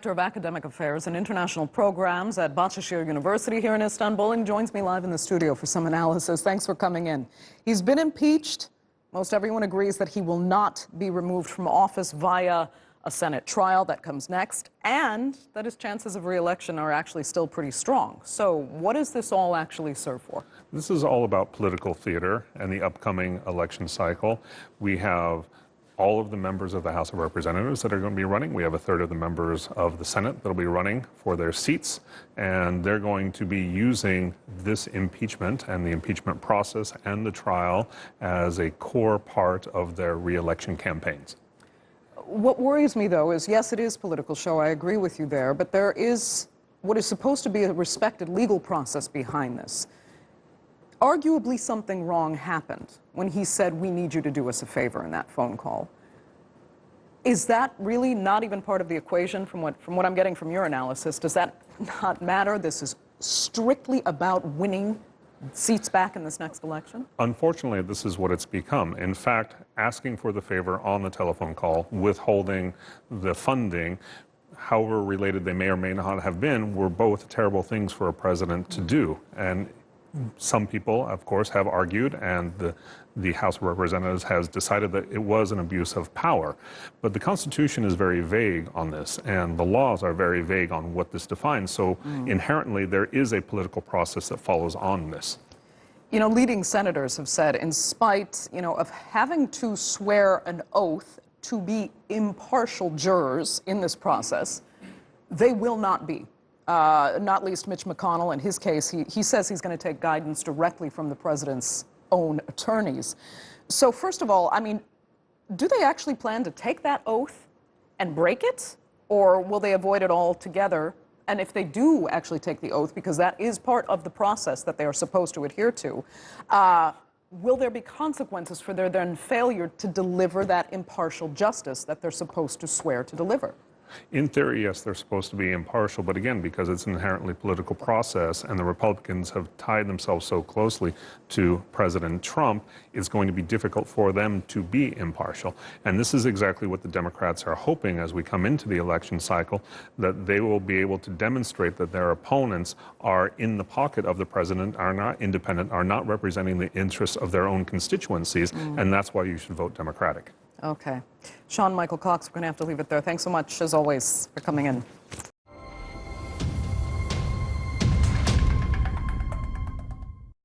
Director of Academic Affairs and International Programs at Bahcesehir University here in Istanbul, and joins me live in the studio for some analysis. Thanks for coming in. He's been impeached. Most everyone agrees that he will not be removed from office via a Senate trial that comes next, and that his chances of re-election are actually still pretty strong. So what does this all actually serve for? This is all about political theater and the upcoming election cycle. We have all of the members of the House of Representatives that are going to be running. We have a third of the members of the Senate that will be running for their seats, and they're going to be using this impeachment and the impeachment process and the trial as a core part of their re-election campaigns. What worries me, though, is yes, it is a political show. I agree with you there, but there is what is supposed to be a respected legal process behind this. Arguably, something wrong happened when he said, "We need you to do us a favor," in that phone call. Is that really not even part of the equation from what I'm getting from your analysis? Does that not matter? This is strictly about winning seats back in this next election? Unfortunately, this is what it's become. In fact, asking for the favor on the telephone call, withholding the funding, however related they may or may not have been, were both terrible things for a president to do. And some people, of course, have argued, and the House of Representatives has decided that it was an abuse of power. But the Constitution is very vague on this, and the laws are very vague on what this defines. So inherently, there is a political process that follows on this. You know, leading senators have said, in spite, of having to swear an oath to be impartial jurors in this process, they will not be. Not least Mitch McConnell. In his case, he says he's going to take guidance directly from the president's own attorneys. So first of all, I mean, do they actually plan to take that oath and break it? Or will they avoid it altogether? And if they do actually take the oath, because that is part of the process that they are supposed to adhere to, will there be consequences for their then failure to deliver that impartial justice that they're supposed to swear to deliver? In theory, yes, they're supposed to be impartial, but again, because it's an inherently political process and the Republicans have tied themselves so closely to President Trump, it's going to be difficult for them to be impartial. And this is exactly what the Democrats are hoping as we come into the election cycle, that they will be able to demonstrate that their opponents are in the pocket of the president, are not independent, are not representing the interests of their own constituencies, and that's why you should vote Democratic. Okay. Sean Michael Cox, we're going to have to leave it there. Thanks so much, as always, for coming in.